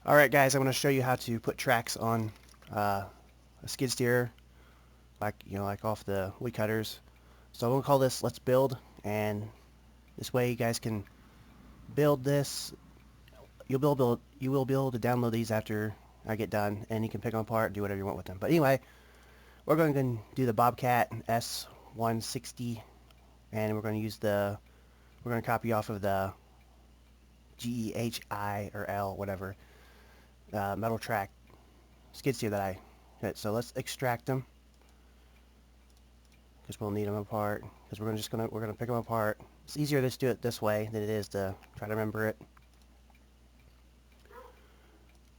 Alright guys, I'm going to show you how to put tracks on a skid steer, like off the wood cutters. So I'm going to call this Let's Build, and this way you guys can build this. You will be able to download these after I get done, and you can pick them apart and do whatever you want with them. But anyway, we're going to do the Bobcat S160, and we're going to copy off of the GEHI or L, whatever, metal track skid steer that I hit. So let's extract them, because we'll need them apart, because we're gonna pick them apart. It's easier to just do it this way than it is to try to remember it.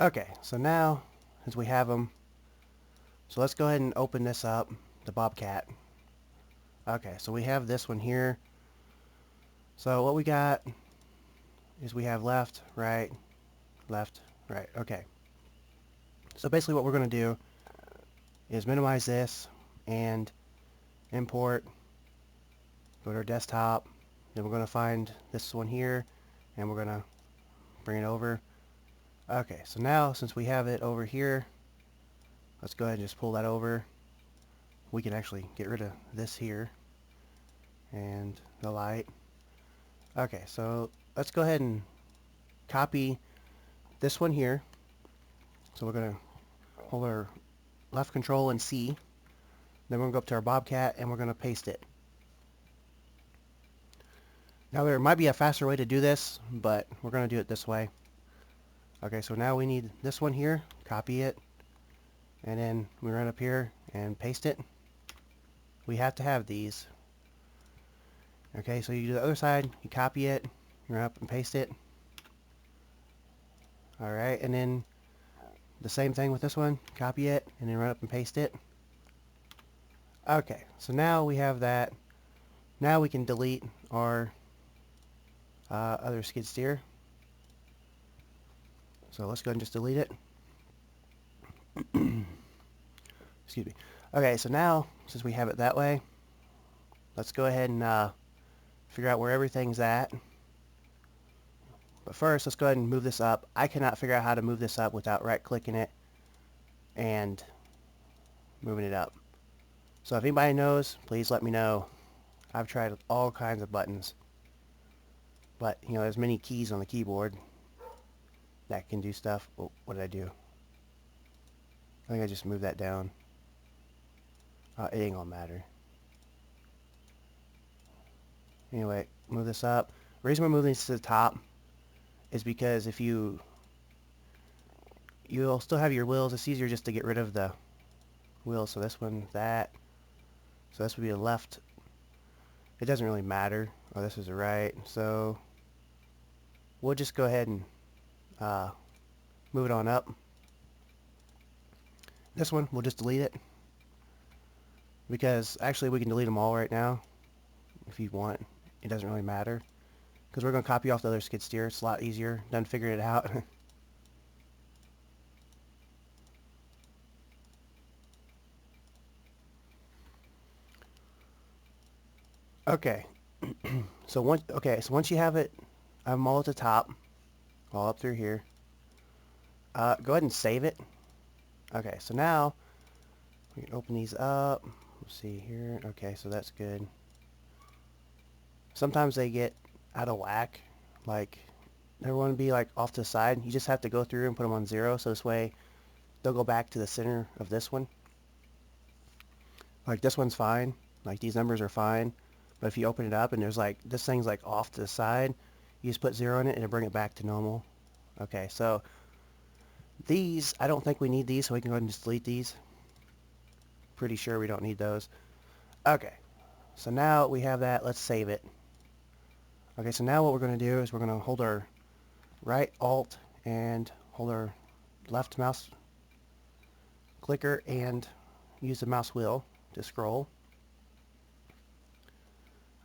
Okay, so now since we have them, so let's go ahead and open this up, the Bobcat. Okay, so we have this one here. So what we got is we have left, right. Okay, so basically what we're going to do is minimize this and import, go to our desktop, then we're going to find this one here, and we're going to bring it over. Okay, so now since we have it over here, let's go ahead and just pull that over. We can actually get rid of this here and the light. Okay, so let's go ahead and copy this one here. So we're going to hold our left control and C. Then we're going to go up to our Bobcat and we're going to paste it. Now there might be a faster way to do this, but we're going to do it this way. Okay, so now we need this one here, copy it, and then we run up here and paste it. We have to have these. Okay, so you do the other side, you copy it, you run up and paste it. Alright, and then the same thing with this one, copy it, and then run up and paste it. Okay, so now we have that. Now we can delete our other skid steer. So let's go ahead and just delete it. Excuse me. Okay, so now, since we have it that way, let's go ahead and figure out where everything's at. But first, let's go ahead and move this up. I cannot figure out how to move this up without right-clicking it and moving it up. So if anybody knows, please let me know. I've tried all kinds of buttons. But, you know, there's many keys on the keyboard that can do stuff. Oh, what did I do? I think I just moved that down. It ain't gonna matter. Anyway, move this up. The reason we're moving this to the top is because if you'll still have your wheels. It's easier just to get rid of the wheels. So this one, that. So this would be the left. It doesn't really matter. Oh, this is the right. So we'll just go ahead and move it on up. This one, we'll just delete it. Because actually we can delete them all right now if you want. It doesn't really matter. Because we're going to copy off the other skid steer. It's a lot easier than figuring it out. Okay. So once you have it, I'm all at the top, all up through here. Go ahead and save it. Okay, so now we can open these up. Let's see here. Okay, so that's good. Sometimes they get out of whack, like they want to be like off to the side. You just have to go through and put them on 0, so this way they'll go back to the center of this one. Like this one's fine, like these numbers are fine, but if you open it up and there's like this thing's like off to the side, you just put 0 in it and it'll bring it back to normal. Okay, so these, I don't think we need these, so we can go ahead and just delete these. Pretty sure we don't need those. Okay, so now we have that. Let's save it. Okay, so now what we're going to do is we're going to hold our right Alt and hold our left mouse clicker and use the mouse wheel to scroll.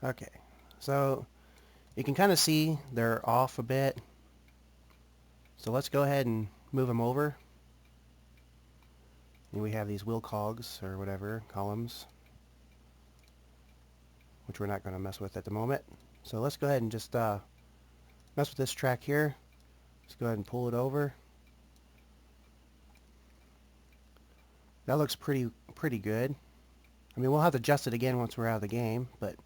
Okay, so you can kind of see they're off a bit. So let's go ahead and move them over. And we have these wheel cogs or whatever, columns, which we're not going to mess with at the moment. So let's go ahead and just mess with this track here. Let's go ahead and pull it over. That looks pretty good. I mean, we'll have to adjust it again once we're out of the game, but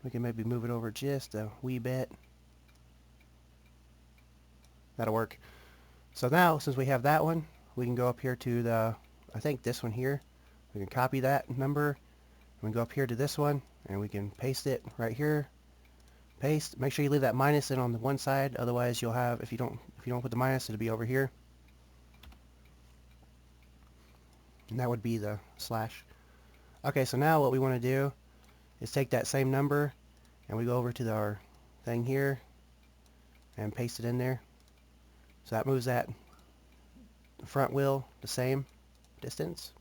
we can maybe move it over just a wee bit. That'll work. So now, since we have that one, we can go up here to the, I think this one here. We can copy that number. We can go up here to this one, and we can paste it right here. Paste. Make sure you leave that minus in on the one side, otherwise you'll have, if you don't put the minus, it'll be over here. And that would be the slash. Okay, so now what we want to do is take that same number, and we go over to our thing here, and paste it in there. So that moves that front wheel the same distance.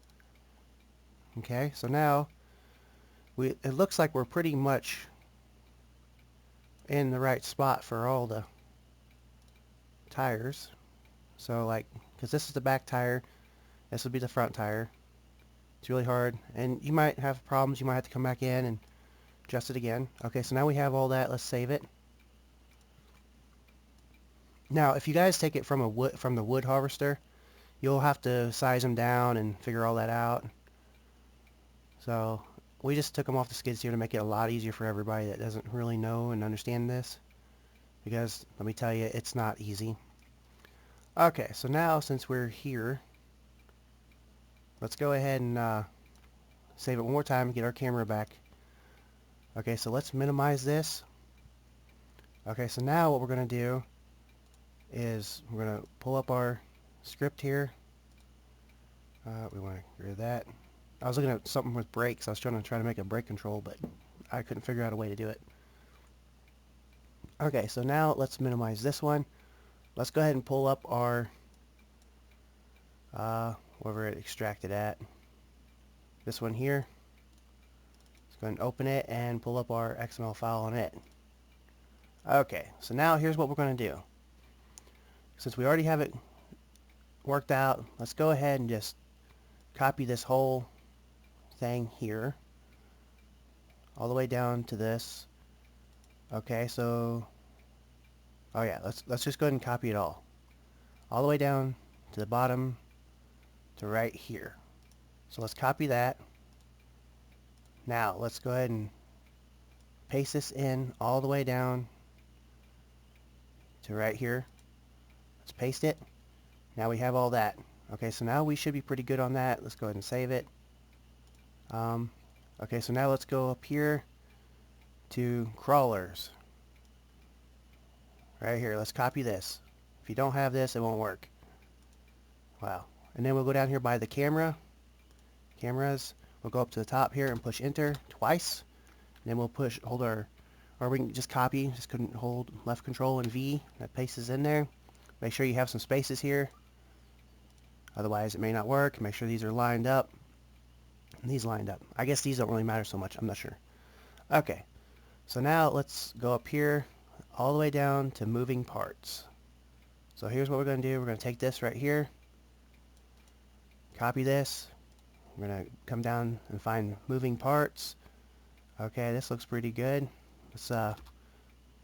Okay, so now it looks like we're pretty much in the right spot for all the tires. So like, because this is the back tire, this would be the front tire. It's really hard, and you might have problems. You might have to come back in and adjust it again. Okay, so now we have all that. Let's save it. Now, if you guys take it from the wood harvester, you'll have to size them down and figure all that out. So we just took them off the skids here to make it a lot easier for everybody that doesn't really know and understand this, because let me tell you, it's not easy. Okay, so now since we're here, let's go ahead and save it one more time and get our camera back. Okay, so let's minimize this. Okay, so now what we're going to do is we're going to pull up our script here. We want to get rid of that. I was looking at something with brakes. I was trying to make a brake control, but I couldn't figure out a way to do it. Okay, so now let's minimize this one. Let's go ahead and pull up our wherever it extracted at. This one here. Let's go ahead and open it and pull up our XML file on it. Okay, so now here's what we're going to do. Since we already have it worked out, let's go ahead and just copy this whole thing here all the way down to this. Okay, so oh yeah, let's just go ahead and copy it all the way down to the bottom to right here. So let's copy that. Now let's go ahead and paste this in all the way down to right here. Let's paste it. Now we have all that. Okay, so now we should be pretty good on that. Let's go ahead and save it. Okay, so now let's go up here to crawlers. Right here, let's copy this. If you don't have this, it won't work. Wow. And then we'll go down here by the cameras. We'll go up to the top here and push enter twice. And then we'll hold our, or we can just copy, just couldn't hold left control and V. That pastes in there. Make sure you have some spaces here. Otherwise it may not work. Make sure these are lined up. And these lined up. I guess these don't really matter so much. I'm not sure. Okay. So now let's go up here all the way down to moving parts. So here's what we're going to do. We're going to take this right here. Copy this. We're going to come down and find moving parts. Okay, this looks pretty good. Let's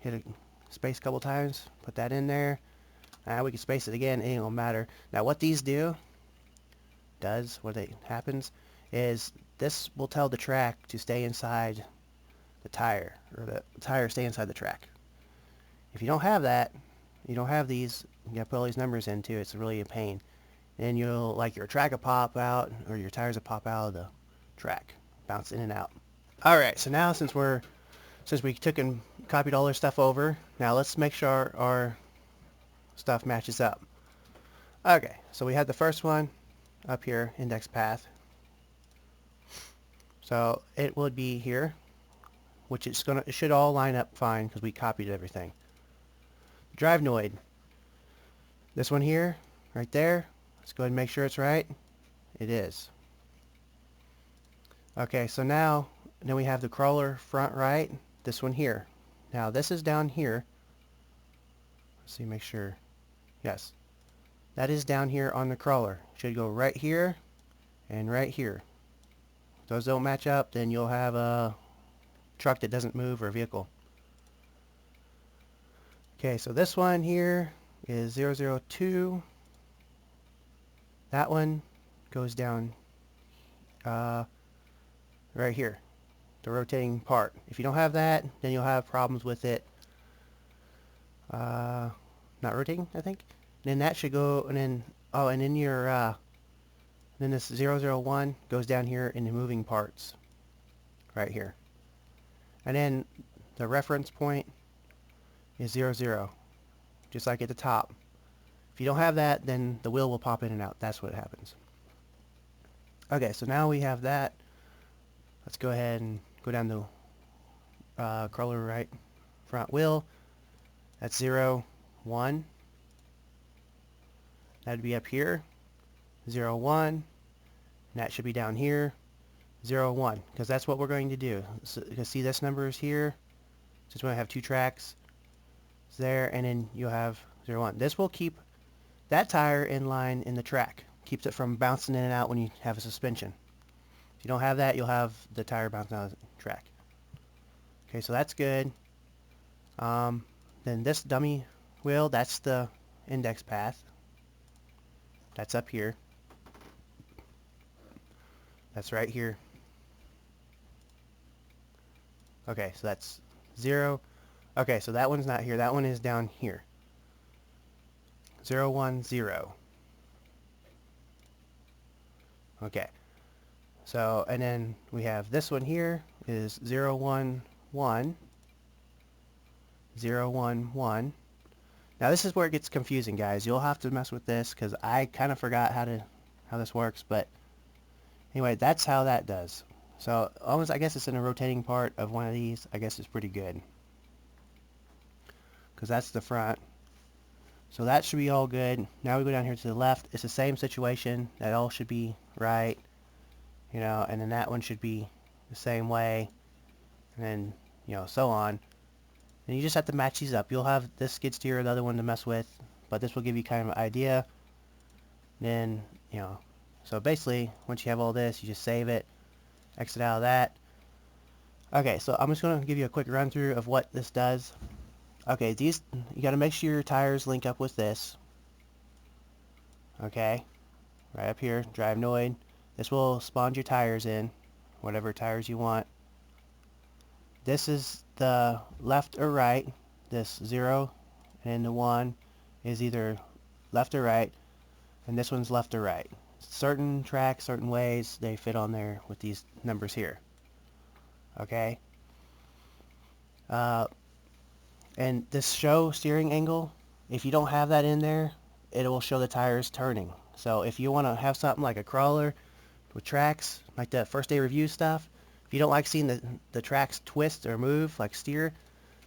hit a space a couple times. Put that in there. We can space it again. It ain't gonna matter. Now what these happens is this will tell the track to stay inside the tire, or the tire stay inside the track. If you don't have that, you don't have these, you gotta put all these numbers in too. It's really a pain. And you'll, like, your track will pop out, or your tires will pop out of the track, bounce in and out. Alright, so now since we took and copied all our stuff over, now let's make sure our stuff matches up. Okay, so we had the first one up here, index path. So it would be here, which it should all line up fine because we copied everything. DriveNoid. This one here, right there. Let's go ahead and make sure it's right. It is. Okay, so now we have the crawler front right. This one here. Now this is down here. Let's see, make sure. Yes. That is down here on the crawler. Should go right here and right here. If those don't match up, then you'll have a truck that doesn't move, or a vehicle. Okay, so this one here is 002. That one goes down right here, the rotating part. If you don't have that, then you'll have problems with it not rotating, I think. Then that should go, and then, oh, and then your, then this 001 goes down here in the moving parts, right here. And then the reference point is 00, just like at the top. If you don't have that, then the wheel will pop in and out. That's what happens. Okay, so now we have that. Let's go ahead and go down the crawler right front wheel. That's 0, 1. That'd be up here. 0, 1. And that should be down here. 0, 1. Because that's what we're going to do. So you can see this number is here. Since we have 2 tracks. It's there, and then you'll have 0, 1. This will keep that tire in line in the track. Keeps it from bouncing in and out when you have a suspension. If you don't have that, you'll have the tire bouncing out of the track. Okay, so that's good. Then this dummy wheel, that's the index path. That's up here. That's right here. Okay, so that's 0. Okay, so that one's not here. That one is down here. 0, 1, 0. Okay. So, and then we have this one here is 0, 1, 1. 0, 1, 1. Now this is where it gets confusing, guys. You'll have to mess with this because I kind of forgot how this works, but anyway, that's how that does. So almost, I guess it's in a rotating part of one of these. I guess it's pretty good because that's the front. So that should be all good. Now we go down here to the left. It's the same situation. That all should be right, you know, and then that one should be the same way, and then, you know, so on. And you just have to match these up. You'll have this skid steer, the other one to mess with, but this will give you kind of an idea. Then, you know, so basically, once you have all this, you just save it, exit out of that. Okay, so I'm just going to give you a quick run through of what this does. Okay, these, you got to make sure your tires link up with this. Okay, right up here, drive Noid. This will spawn your tires in, whatever tires you want. This is the left or right. This 0 and the 1 is either left or right, and this one's left or right. Certain tracks, certain ways, they fit on there with these numbers here. Okay? And this show steering angle, if you don't have that in there, it will show the tires turning. So if you want to have something like a crawler with tracks, like the first day review stuff, if you don't like seeing the tracks twist or move, like steer,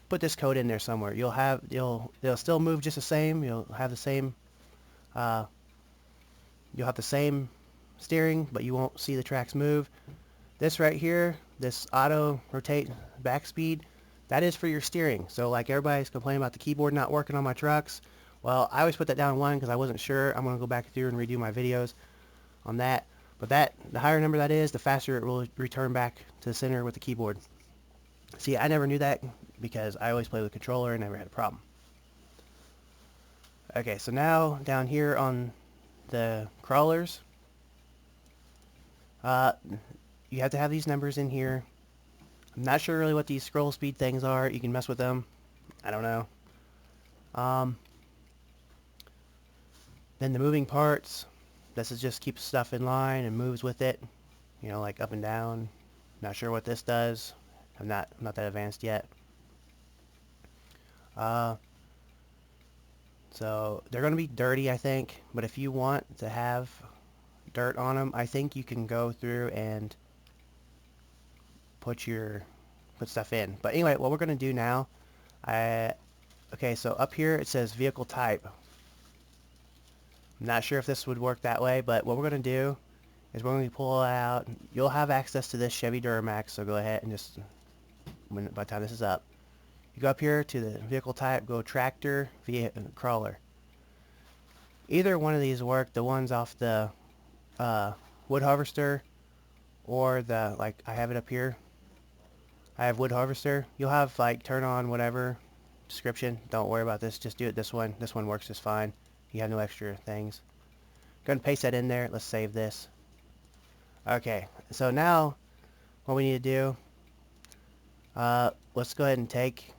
put this code in there somewhere. They'll still move just the same. You'll have the same steering, but you won't see the tracks move. This right here, this auto rotate back speed, that is for your steering. So like everybody's complaining about the keyboard not working on my trucks. Well, I always put that down in 1 because I wasn't sure. I'm going to go back through and redo my videos on that. But the higher number that is, the faster it will return back to the center with the keyboard. See, I never knew that because I always played with a controller and never had a problem. Okay, so now down here on the crawlers, you have to have these numbers in here. I'm not sure really what these scroll speed things are. You can mess with them. I don't know. Then the moving parts. This is just keeps stuff in line and moves with it. You know, like up and down. Not sure what this does. I'm not that advanced yet. So they're going to be dirty, I think. But if you want to have dirt on them, I think you can go through and put stuff in. But anyway, what we're going to do now, okay, so up here it says vehicle type. I'm not sure if this would work that way, but what we're going to do is we're going to pull it out. You'll have access to this Chevy Duramax, so go ahead and just, by the time this is up, you go up here to the vehicle type, go tractor, crawler. Either one of these work. The ones off the wood harvester, or the, like, I have it up here. I have wood harvester. You'll have, like, turn on whatever description. Don't worry about this. Just do it this one. This one works just fine. You have no extra things. Go ahead and paste that in there. Let's save this. Okay, so now what we need to do, let's go ahead and take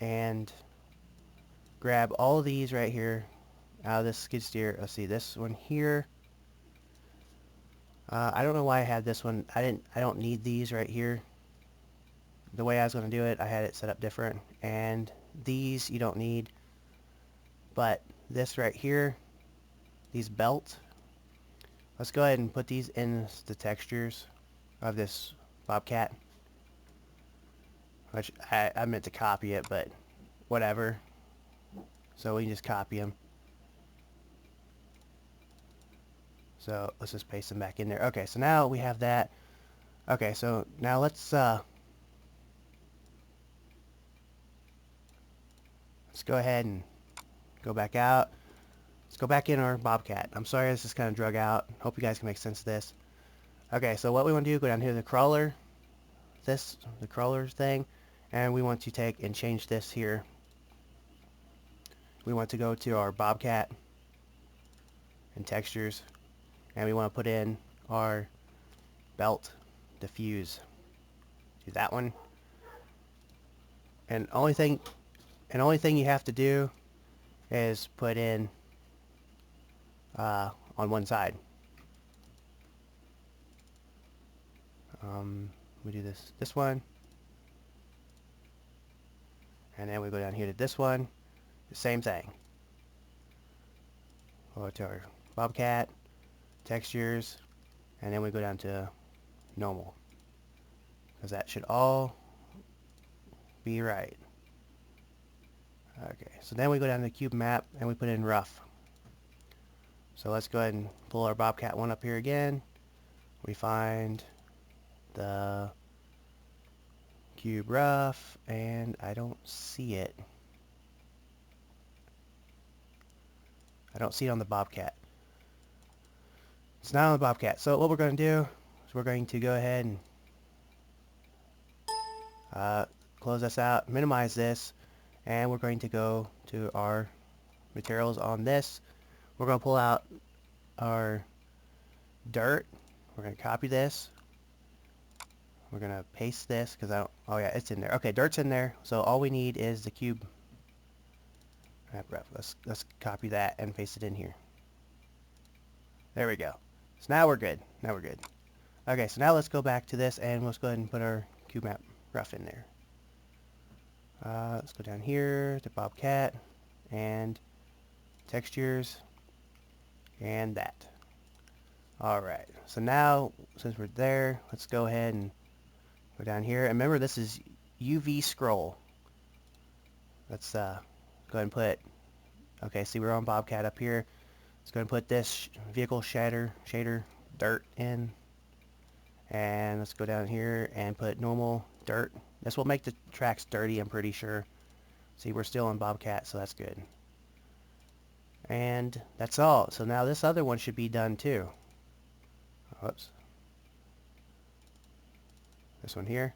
and grab all of these right here out of this skid steer. Let's see, this one here. I don't know why I had this one. I don't need these right here. The way I was going to do it, I had it set up different. And these you don't need. But this right here, these belts, let's go ahead and put these in the textures of this Bobcat. Which I meant to copy it, but whatever. So we can just copy them. So let's just paste them back in there. Okay, so now we have that. Okay, so now let's go ahead and go back out. Let's go back in our Bobcat. I'm sorry this is kind of drug out. Hope you guys can make sense of this. Okay, so what we want to do, go down here to the crawler, the crawler thing, and we want to take and change this here. We want to go to our Bobcat and textures, and we want to put in our belt diffuse. Do that one. And only thing you have to do is put in on one side. We do this one, and then we go down here to this one, the same thing. Go to our Bobcat, textures, and then we go down to normal, because that should all be right. Okay, so then we go down to the cube map and we put in rough. So let's go ahead and pull our Bobcat one up here again. We find the cube rough, and I don't see it. I don't see it on the Bobcat. It's not on the Bobcat. So what we're going to do is we're going to go ahead and close this out, minimize this, and we're going to go to our materials on this. We're going to pull out our dirt. We're going to copy this. We're going to paste this because I don't... Oh yeah, it's in there. Okay, dirt's in there. So all we need is the cube. Let's copy that and paste it in here. There we go. So now we're good. Now we're good. Okay, so now let's go back to this and let's go ahead and put our cube map rough in there. Let's go down here to Bobcat and textures and that. Alright, so now since we're there, let's go ahead and go down here. And remember, this is UV scroll. Let's go ahead and put, okay, see we're on Bobcat up here. Let's go ahead and put this vehicle shader dirt in. And let's go down here and put normal dirt. This will make the tracks dirty, I'm pretty sure. See, we're still on Bobcat, so that's good. And that's all. So now this other one should be done too. Whoops. This one here.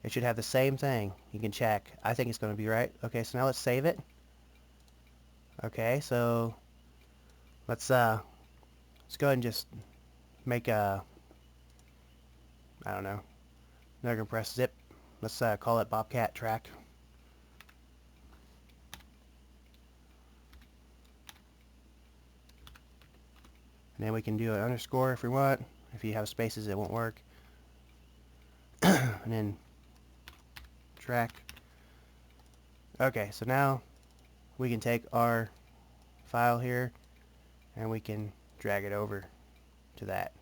It should have the same thing. You can check. I think it's going to be right. Okay, so now let's save it. Okay, so let's go ahead and just make a, I don't know. Now I'm going to press zip. Let's call it Bobcat track. And then we can do an underscore if we want. If you have spaces, it won't work. And then track. Okay, so now we can take our file here and we can drag it over to that.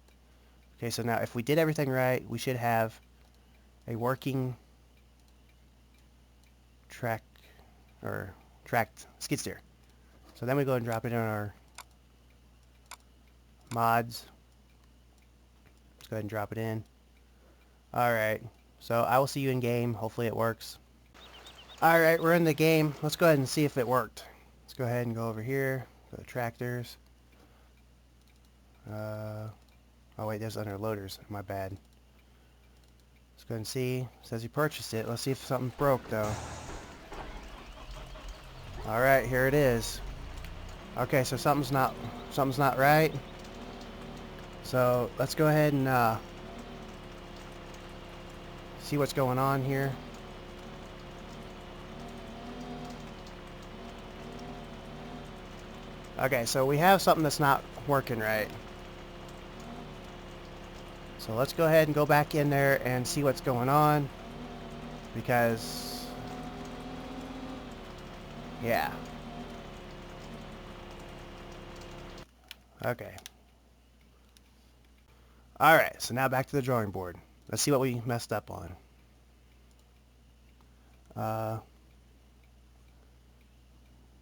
Okay, so now if we did everything right, we should have a working track or tracked skid steer. So then we go and drop it in our mods. Let's go ahead and drop it in. Alright, so I will see you in game. Hopefully it works. Alright, we're in the game. Let's go ahead and see if it worked. Let's go ahead and go over here. Go to tractors. Oh wait, there's under loaders. My bad. Let's go ahead and see. It says you purchased it. Let's see if something broke though. Alright, here it is. Okay, so something's not right. So let's go ahead and see what's going on here. Okay, so we have something that's not working right. So let's go ahead and go back in there and see what's going on. Because, yeah. Okay. Alright, so now back to the drawing board. Let's see what we messed up on.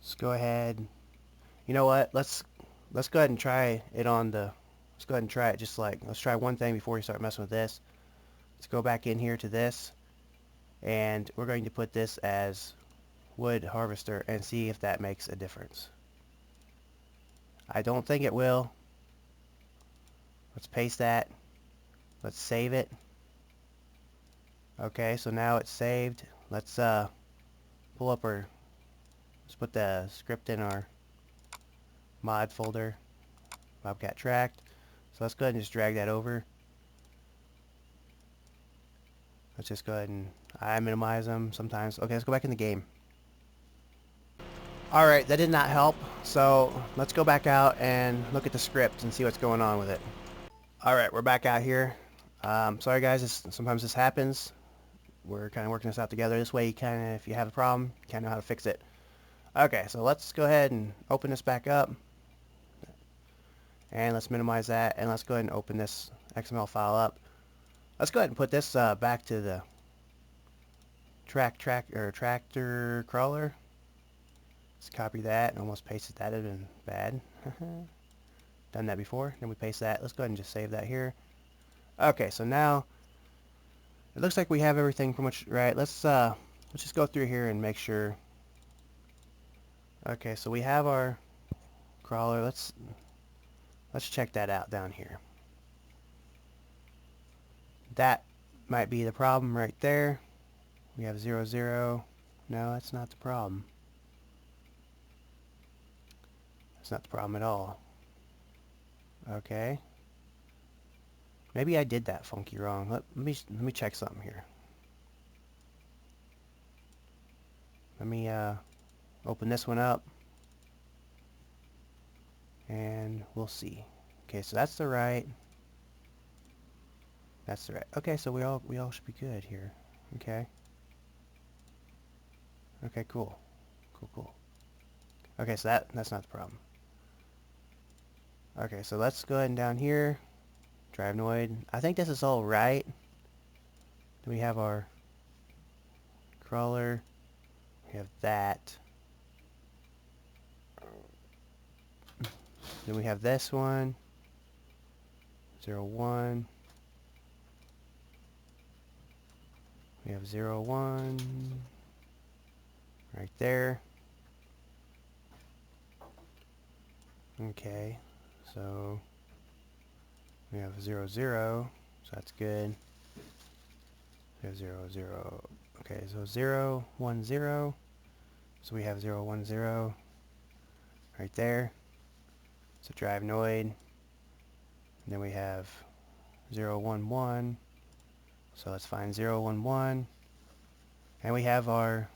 Let's go ahead. You know what? Let's go ahead and try it on the... Let's go ahead and try it just like... Let's try one thing before we start messing with this. Let's go back in here to this. And we're going to put this as wood harvester and see if that makes a difference. I don't think it will. Let's paste that. Let's save it. Okay, so now it's saved. Let's pull up our... Let's put the script in our mod folder. Bobcat tracked. So let's go ahead and just drag that over. Let's just go ahead and I minimize them sometimes. Okay, let's go back in the game. Alright, that did not help. So let's go back out and look at the script and see what's going on with it. Alright, we're back out here. Sorry guys, sometimes this happens. We're kind of working this out together. This way, if you have a problem, you kind of know how to fix it. Okay, so let's go ahead and open this back up. And let's minimize that. And let's go ahead and open this XML file up. Let's go ahead and put this back to the tractor crawler. Let's copy that and almost paste it. That would have been bad. Done that before. Then we paste that. Let's go ahead and just save that here. Okay, so now it looks like we have everything pretty much right. Let's just go through here and make sure. Okay, so we have our crawler. Let's check that out down here. That might be the problem right there. We have 0, 0. No, that's not the problem. That's not the problem at all. Okay. Maybe I did that funky wrong. Let me check something here. Let me open this one up. And we'll see. Okay, so that's the right. That's the right. Okay, so we all should be good here. Okay. Okay, cool. Cool. Okay, so that's not the problem. Okay, so let's go ahead and down here. Drivenoid. I think this is all right. Then we have our crawler. We have that. Then we have this one. 0, 1. We have 0, 1. Right there. Okay. So we have 0, 0. So that's good. We have 0, 0. Okay, so 0, 1, 0. So we have 0, 1, 0 right there. So Drivenoid. And then we have 0, 1, 1. So let's find 0, 1, 1. And we have our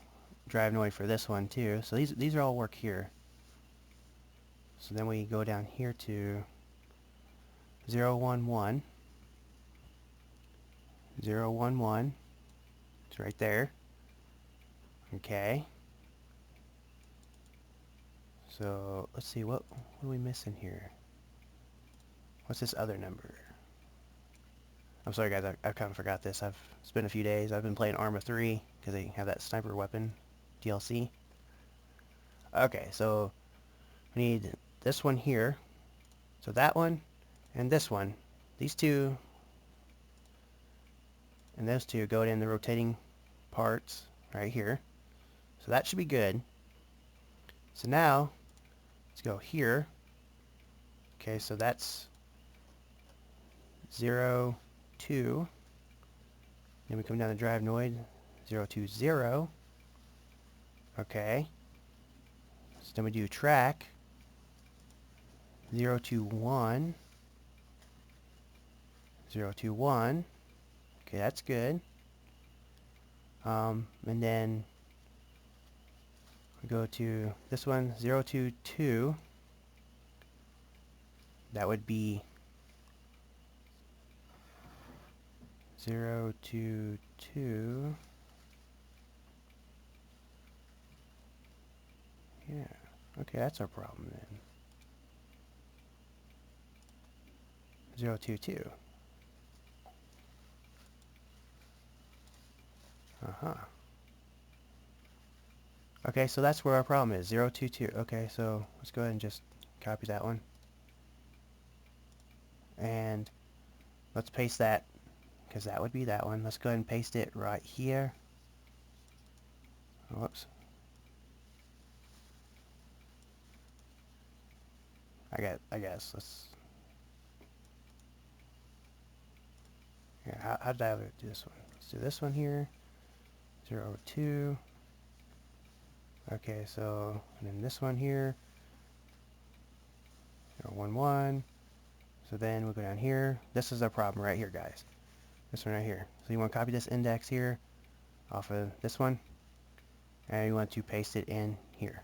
Drivenoid for this one too. So these are all work here. So then we go down here to 0, 1, 1. 0, 1, 1. It's right there. Okay. So let's see, what are we missing here? What's this other number? I'm sorry guys, I kind of forgot this. It's been a few days. I've been playing Arma 3 because they have that sniper weapon DLC. Okay, so we need this one here. So that one and this one. These two and those two go in the rotating parts right here. So that should be good. So now let's go here. Okay, so that's 0, 2. Then we come down to Drivenoid. 0, 2, 0. Okay. So then we do track. 0, 2, 1. 021. Okay, that's good. And then we go to this one, 022. That would be 022. Yeah. Okay, that's our problem then. 022. Uh-huh. Okay, so that's where our problem is, 022. Okay, so let's go ahead and just copy that one. And let's paste that, because that would be that one. Let's go ahead and paste it right here. Whoops. I guess, let's... Here, how did I do this one? Let's do this one here. 002. Okay, so, and then this one here. 011. So then we'll go down here. This is our problem right here, guys. This one right here. So you want to copy this index here off of this one. And you want to paste it in here.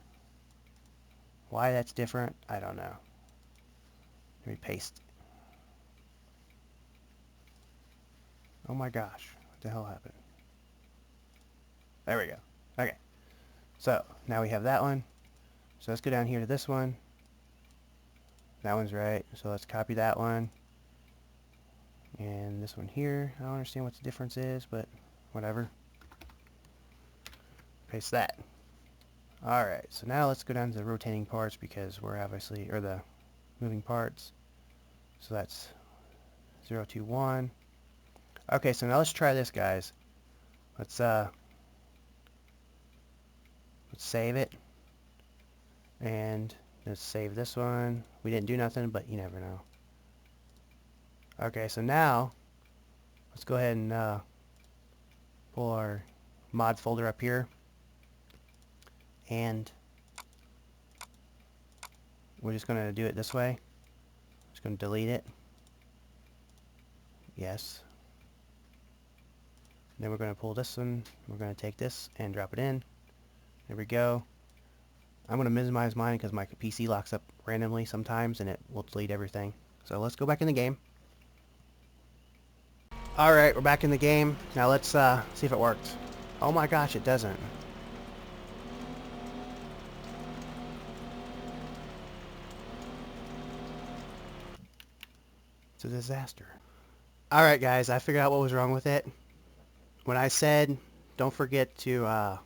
Why that's different, I don't know. Let me paste. Oh my gosh. What the hell happened? There we go. Okay. So, now we have that one. So let's go down here to this one. That one's right. So let's copy that one. And this one here. I don't understand what the difference is, but whatever. Paste that. Alright, so now let's go down to the rotating parts because we're obviously, or the moving parts. So that's 021. Okay, so now let's try this, guys. Let's save it. And let's save this one. We didn't do nothing, but you never know. Okay, so now let's go ahead and pull our mod folder up here. And we're just going to do it this way. Just going to delete it. Yes. Then we're going to pull this one. We're going to take this and drop it in. There we go. I'm going to minimize mine because my PC locks up randomly sometimes and it will delete everything. So let's go back in the game. Alright, we're back in the game. Now let's see if it works. Oh my gosh, it doesn't. It's a disaster. Alright guys, I figured out what was wrong with it. When I said don't forget to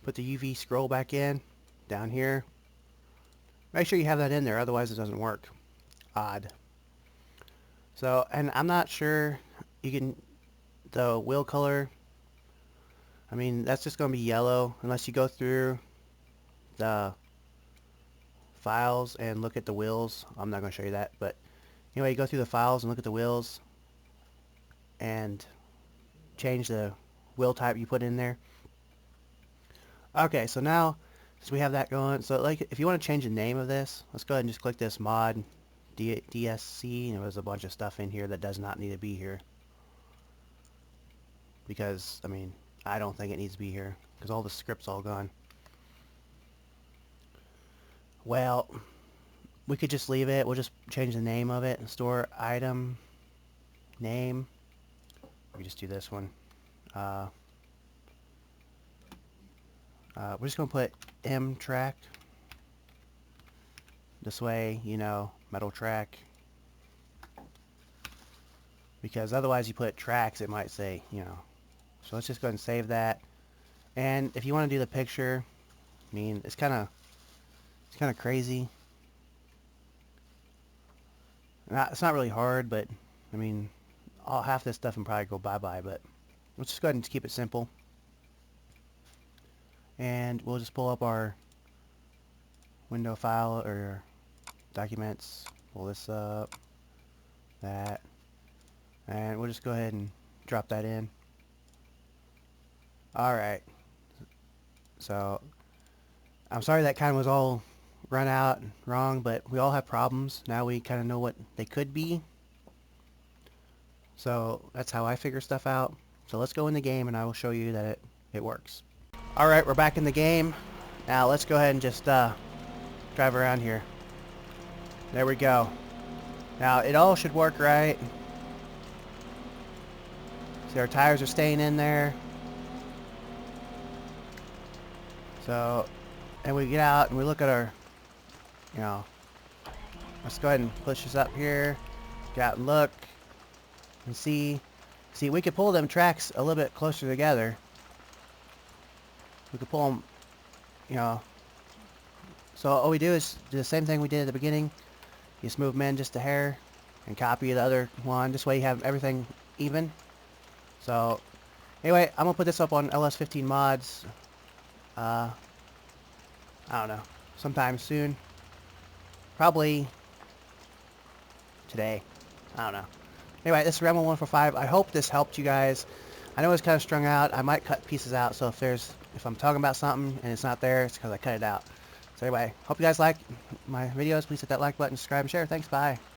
put the UV scroll back in down here, make sure you have that in there, otherwise it doesn't work. Odd. So, and I'm not sure you can, the wheel color, I mean that's just going to be yellow unless you go through the files and look at the wheels. I'm not going to show you that, but anyway, you go through the files and look at the wheels and change the wheel type you put in there. Okay, so now since we have that going, so like if you want to change the name of this, let's go ahead and just click this mod DSC, and there's a bunch of stuff in here that does not need to be here. Because, I mean, I don't think it needs to be here, because all the script's all gone. Well, we could just leave it. We'll just change the name of it. Store item name. We can just do this one. We're just going to put M track. This way, you know, metal track. Because otherwise you put tracks, it might say, you know. So let's just go ahead and save that. And if you want to do the picture, I mean, it's kind of crazy. It's not really hard, but I mean, half this stuff can probably go bye-bye, but let's just go ahead and keep it simple. And we'll just pull up our window file or documents, pull this up, that, and we'll just go ahead and drop that in. Alright, so I'm sorry that kind of was all run out wrong, but we all have problems. Now we kind of know what they could be. So that's how I figure stuff out. So let's go in the game and I will show you that it works. Alright, we're back in the game. Now let's go ahead and just drive around here. There we go. Now it all should work right. See, our tires are staying in there. So, and we get out and we look at our, let's go ahead and push this up here. Get out and look and see. See, we could pull them tracks a little bit closer together. We could pull them, So all we do is do the same thing we did at the beginning. You just move them in just a hair and copy the other one. This way you have everything even. So anyway, I'm gonna put this up on LS15 mods. I don't know, sometime soon. Probably today. I don't know. Anyway, this is Rambo145. I hope this helped you guys. I know it's kind of strung out. I might cut pieces out, so if I'm talking about something and it's not there, it's because I cut it out. So anyway, hope you guys like my videos. Please hit that like button, subscribe, and share. Thanks, bye.